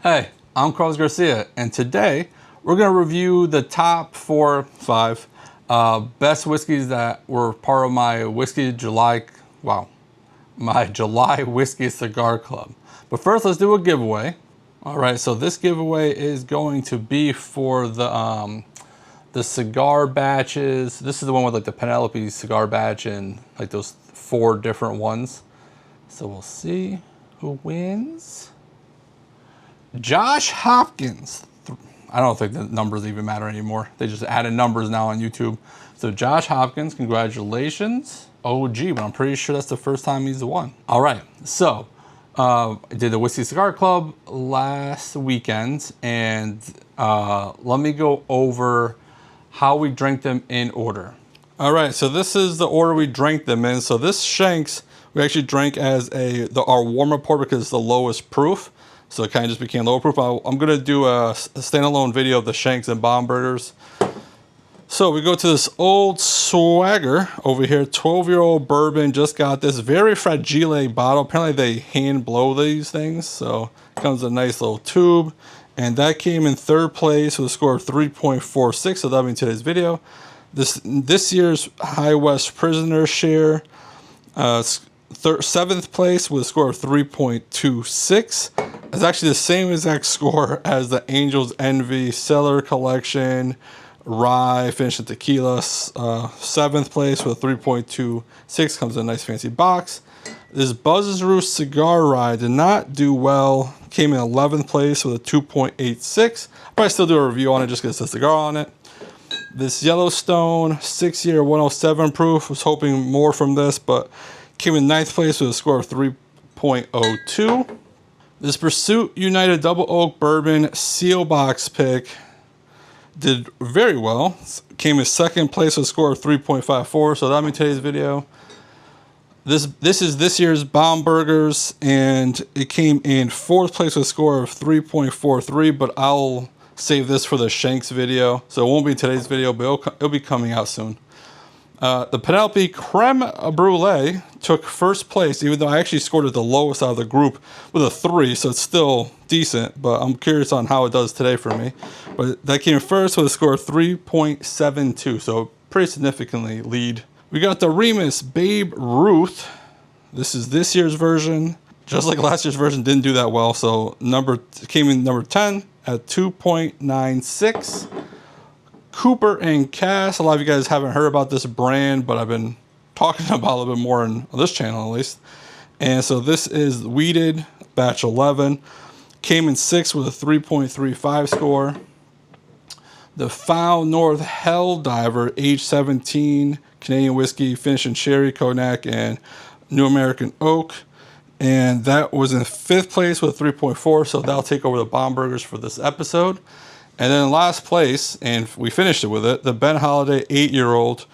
Hey, I'm Carlos Garcia, and today we're going to review the top 5 best whiskeys that were part of my my July Whiskey Cigar Club. But first, let's do a giveaway. All right, so this giveaway is going to be for the cigar batches. This is the one with like the Penelope cigar batch and like those 4 different ones. So we'll see who wins. Josh Hopkins. I don't think the numbers even matter anymore. They just added numbers now on YouTube. So Josh Hopkins, congratulations. OG, but I'm pretty sure that's the first time he's won. All right, so I did the Whiskey Cigar Club last weekend, and let me go over how we drank them in order. All right, so this is the order we drank them in. So this Shanks, we actually drank as our warm-up pour because it's the lowest proof. So it kind of just became lower proof. I'm going to do a standalone video of the Shanks and Bomb Burgers. So we go to this old Swagger over here, 12-year-old bourbon. Just got this very fragile bottle. Apparently they hand blow these things. So it comes in a nice little tube. And that came in 3rd place with a score of 3.46. So that'll be in today's video. This year's High West Prisoner share, 7th place with a score of 3.26. It's actually the same exact score as the Angel's Envy Cellar Collection Rye Finished in Tequila. 7th place with a 3.26. Comes in a nice fancy box. This Buzz's Roost Cigar Rye did not do well. Came in 11th place with a 2.86. I'll probably still do a review on it just because it's a cigar on it. This Yellowstone 6-year 107 proof. Was hoping more from this, but came in 9th place with a score of 3.02. This Pursuit United Double Oak Bourbon Seelbach pick did very well. Came in 2nd place with a score of 3.54. So that'll be today's video. This is this year's Bomb Burgers, and it came in 4th place with a score of 3.43. But I'll save this for the Shanks video, so it won't be today's video, but it'll be coming out soon. The Penelope Creme Brulee took 1st place, even though I actually scored it the lowest out of the group with a 3, so it's still decent, but I'm curious on how it does today for me. But that came first with a score of 3.72, so pretty significantly lead. We got the Remus Babe Ruth. This is this year's version. Just like last year's version, didn't do that well, so came in number 10 at 2.96. Cooper and Cass. A lot of you guys haven't heard about this brand, but I've been talking about it a little bit more on this channel at least. And so this is weeded, batch 11. Came in 6th with a 3.35 score. The Found North Helldiver, age 17, Canadian whiskey, finished in sherry, cognac, and New American oak. And that was in 5th place with 3.4, so that'll take over the Bomb Burgers for this episode. And then in last place, and we finished it with it, the Ben Holiday 8-year-old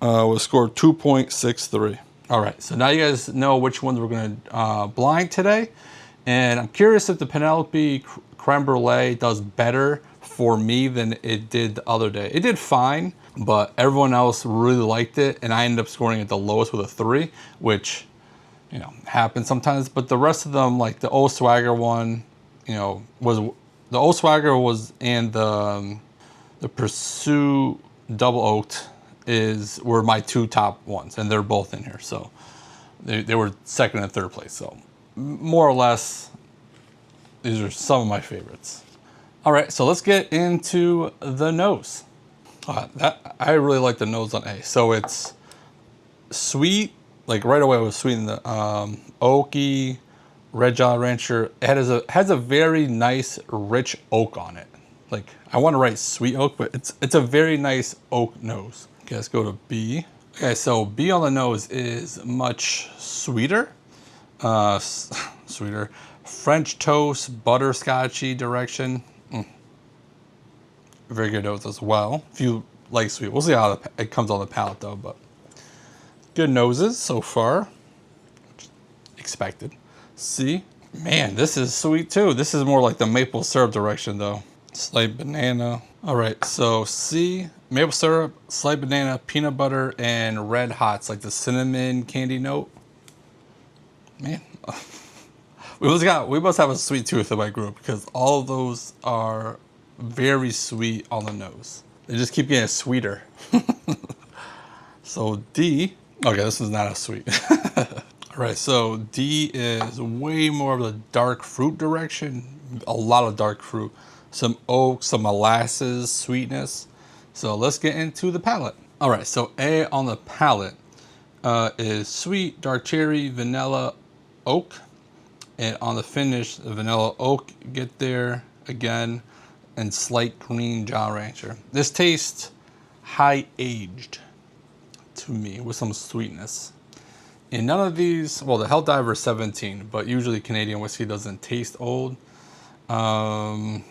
was scored 2.63. All right, so now you guys know which ones we're going to blind today. And I'm curious if the Penelope Creme Brulee does better for me than it did the other day. It did fine, but everyone else really liked it, and I ended up scoring it the lowest with a 3, which, you know, happens sometimes. But the rest of them, like the old Swagger one, you know, the old Swagger was, and the Pursuit Double Oaked were my 2 top ones, and they're both in here. So they were 2nd and 3rd place. So more or less, these are some of my favorites. All right, so let's get into the nose. I really like the nose on A. So it's sweet, like right away it was sweet in the oaky. Red Jolly Rancher, it has a very nice, rich oak on it. Like, I want to write sweet oak, but it's a very nice oak nose. Okay, let's go to B. Okay, so B on the nose is much sweeter. Sweeter. French toast, butterscotchy direction. Very good nose as well. If you like sweet, we'll see how it comes on the palate though, but good noses so far. Expected. C. Man, this is sweet too. This is more like the maple syrup direction though. Sliced banana. All right, so C, maple syrup, sliced banana, peanut butter, and red hots, like the cinnamon candy note. Man, We must have a sweet tooth in my group because all of those are very sweet on the nose. They just keep getting sweeter. So D, okay, this is not as sweet. All right, so D is way more of the dark fruit direction. A lot of dark fruit, some oak, some molasses, sweetness. So let's get into the palate. All right, so A on the palate is sweet, dark cherry, vanilla, oak. And on the finish, the vanilla oak get there again, and slight green Jolly Rancher. This tastes high aged to me with some sweetness. And none of these, well, the Helldiver is 17, but usually Canadian whiskey doesn't taste old. The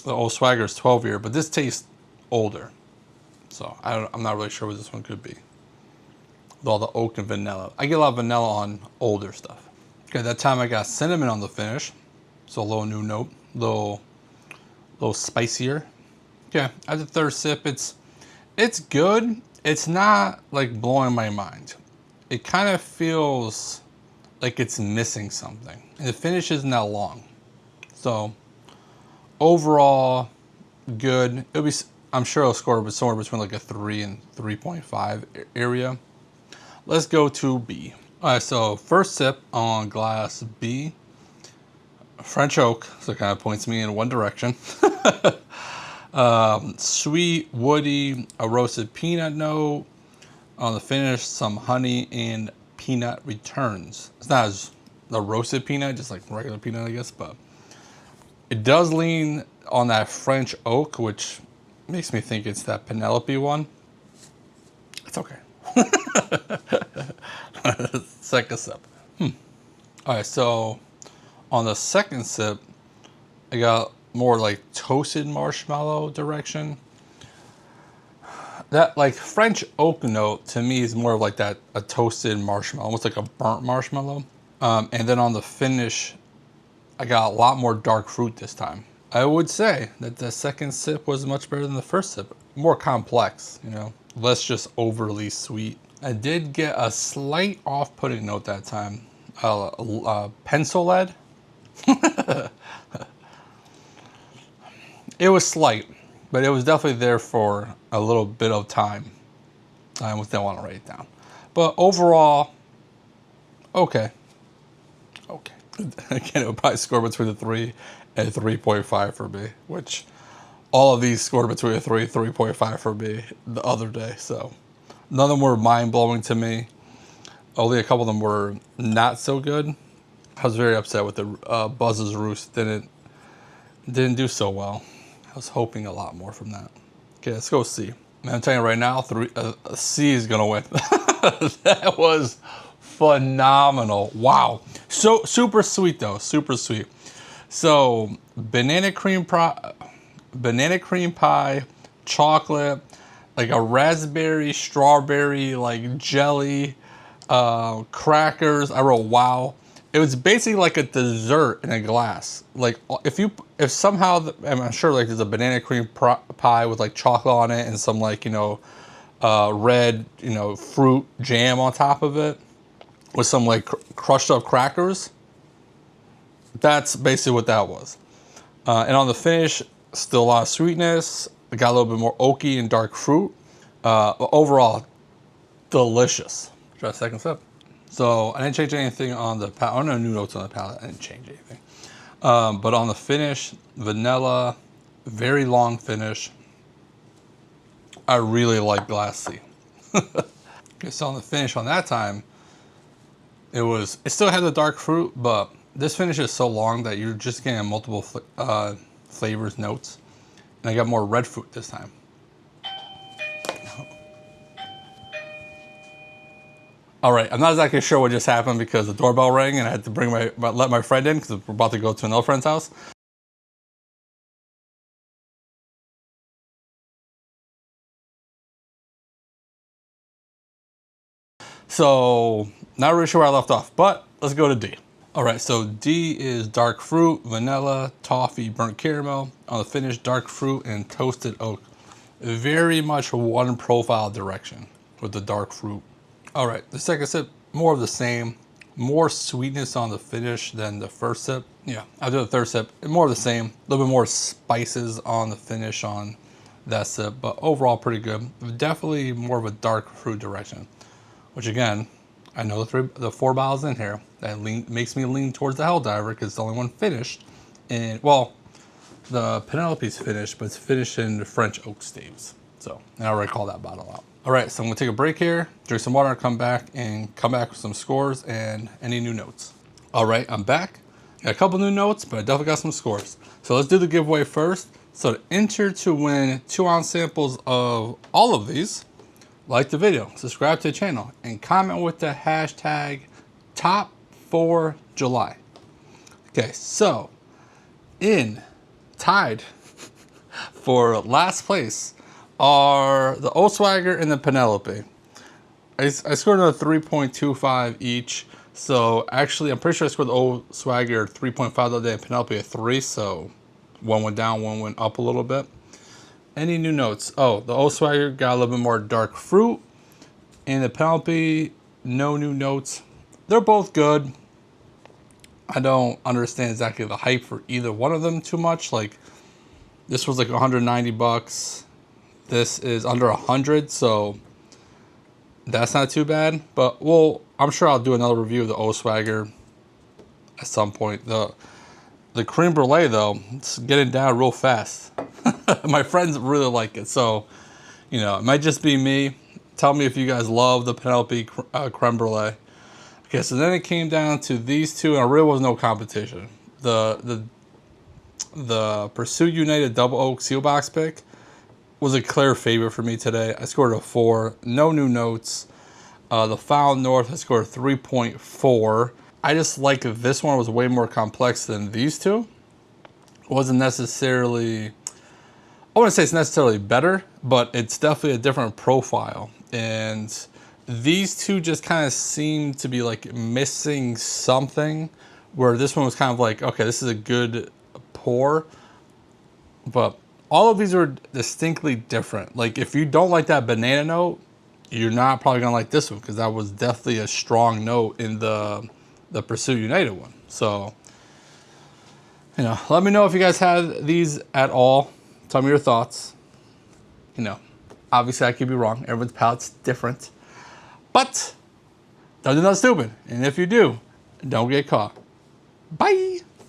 Old Swagger is 12 year, but this tastes older. So I'm not really sure what this one could be. With all the oak and vanilla. I get a lot of vanilla on older stuff. Okay, that time I got cinnamon on the finish. So a little new note, little spicier. Okay, at the third sip, it's good. It's not like blowing my mind. It kind of feels like it's missing something. And the finish isn't that long. So overall, good. I'm sure it'll score somewhere between like a 3 and 3.5 area. Let's go to B. All right, so first sip on glass B. French oak, so it kind of points me in one direction. Sweet, woody, a roasted peanut note. On the finish, some honey and peanut returns. It's not as a roasted peanut, just like regular peanut, I guess, but it does lean on that French oak, which makes me think it's that Penelope one. It's okay. Second sip. All right, so on the second sip, I got more like toasted marshmallow direction. That like French oak note to me is more of like that a toasted marshmallow, almost like a burnt marshmallow. And then on the finish, I got a lot more dark fruit this time. I would say that the second sip was much better than the first sip. More complex, you know, less just overly sweet. I did get a slight off-putting note that time. Pencil lead. It was slight, but it was definitely there for a little bit of time. I don't want to write it down. But overall, okay. Okay. Again, it would probably score between a 3 and 3.5 for me, which all of these scored between a 3 and 3.5 for me the other day. So none of them were mind-blowing to me. Only a couple of them were not so good. I was very upset with the Buzz's Roost. Didn't do so well. I was hoping a lot more from that. Okay, let's go C. Man, I'm telling you right now, C is gonna win. That was phenomenal. Wow. So super sweet though, super sweet. So banana cream pie, chocolate, like a raspberry, strawberry, like jelly, crackers. I wrote wow. It was basically like a dessert in a glass. Like if somehow, I'm sure like there's a banana cream pie with like chocolate on it and some like, you know, red, you know, fruit jam on top of it with some like crushed up crackers. That's basically what that was. And on the finish, still a lot of sweetness. It got a little bit more oaky and dark fruit. But overall, delicious. Try a second sip. So I didn't change anything on the palate. Oh, no new notes on the palate. I didn't change anything. But on the finish, vanilla, very long finish. I really like glass C. Okay, so on the finish on that time, it still had the dark fruit, but this finish is so long that you're just getting multiple flavors, notes. And I got more red fruit this time. All right, I'm not exactly sure what just happened because the doorbell rang and I had to let my friend in because we're about to go to another friend's house. So not really sure where I left off, but let's go to D. All right, so D is dark fruit, vanilla, toffee, burnt caramel. On the finish, dark fruit and toasted oak. Very much one profile direction with the dark fruit. All right, the second sip, more of the same. more sweetness on the finish than the first sip. Yeah, after the third sip, more of the same. A little bit more spices on the finish on that sip, but overall pretty good. Definitely more of a dark fruit direction, which again, I know the 4 bottles in here, that makes me lean towards the Helldiver because it's the only one finished. And well, the Penelope's finished, but it's finished in French oak staves. So, and I already called that bottle out. All right, so I'm gonna take a break here, drink some water, come back with some scores and any new notes. All right, I'm back. Got a couple new notes, but I definitely got some scores. So let's do the giveaway first. So to enter to win 2-ounce samples of all of these, like the video, subscribe to the channel, and comment with the hashtag Top4July. Okay, so tied for last place are the Osweiger and the Penelope. I scored a 3.25 each. So actually, I'm pretty sure I scored the Osweiger 3.5 the other day and Penelope a 3. So one went down, one went up a little bit. Any new notes? Oh, the Osweiger got a little bit more dark fruit. And the Penelope, no new notes. They're both good. I don't understand exactly the hype for either one of them too much. Like, this was like 190 bucks. This is under 100, so that's not too bad. But well, I'm sure I'll do another review of the Osweiger at some point. The creme brulee though, it's getting down real fast. My friends really like it, so you know, it might just be me. Tell me if you guys love the Penelope creme brulee. Okay, so then it came down to these two, and there really was no competition. The Pursuit United Double Oak Seelbach pick was a clear favorite for me today. I scored a 4, no new notes. The Found North, I scored a 3.4. I just like this one was way more complex than these two. It wasn't necessarily, I wouldn't say it's necessarily better, but it's definitely a different profile. And these two just kind of seem to be like missing something, where this one was kind of like, okay, this is a good pour, but all of these are distinctly different. Like, if you don't like that banana note, you're not probably gonna like this one, because that was definitely a strong note in the Pursuit United one. So, you know, let me know if you guys had these at all. Tell me your thoughts. You know, obviously I could be wrong. Everyone's palate's different. But don't do nothing stupid. And if you do, don't get caught. Bye.